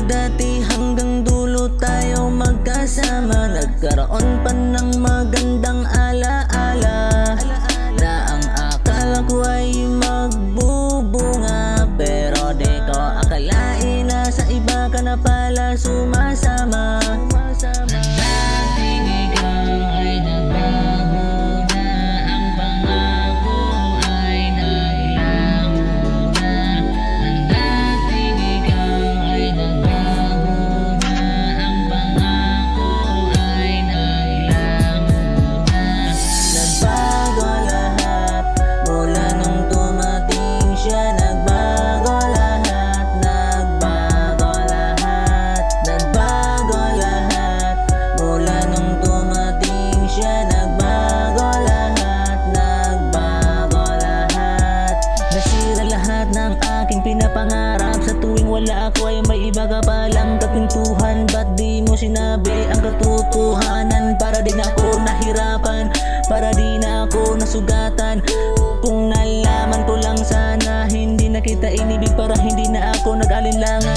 dati hanggang dulo tayo magkasama. Nagkaroon pa ng magandang alaala na ang akala ko ay magbubunga. Pero di ko akalain na sa iba ka na pala sumasama. Dating ikaw ay nagbago na, ang pangako ay naglaho na. Dating ikaw ay nagbago na, ang pangako ay naglaho na. Nagbago lahat mula nung dumating siya. Nagbago lahat, nagbago lahat. Nagbago lahat mula nung dumating siya. Nagbago lahat, nagbago lahat. Nasira lahat ng aking pinapangarap. Sa tuwing wala ako ay may iba ka palang kapintuhan. Ba't di mo sinabi ang katotohanan? Para di na ako nahirapan, para di na ako nasugatan. Kung nalaman ko lang sana, hindi na kita inibig, para hindi na ako nag-alinlangan.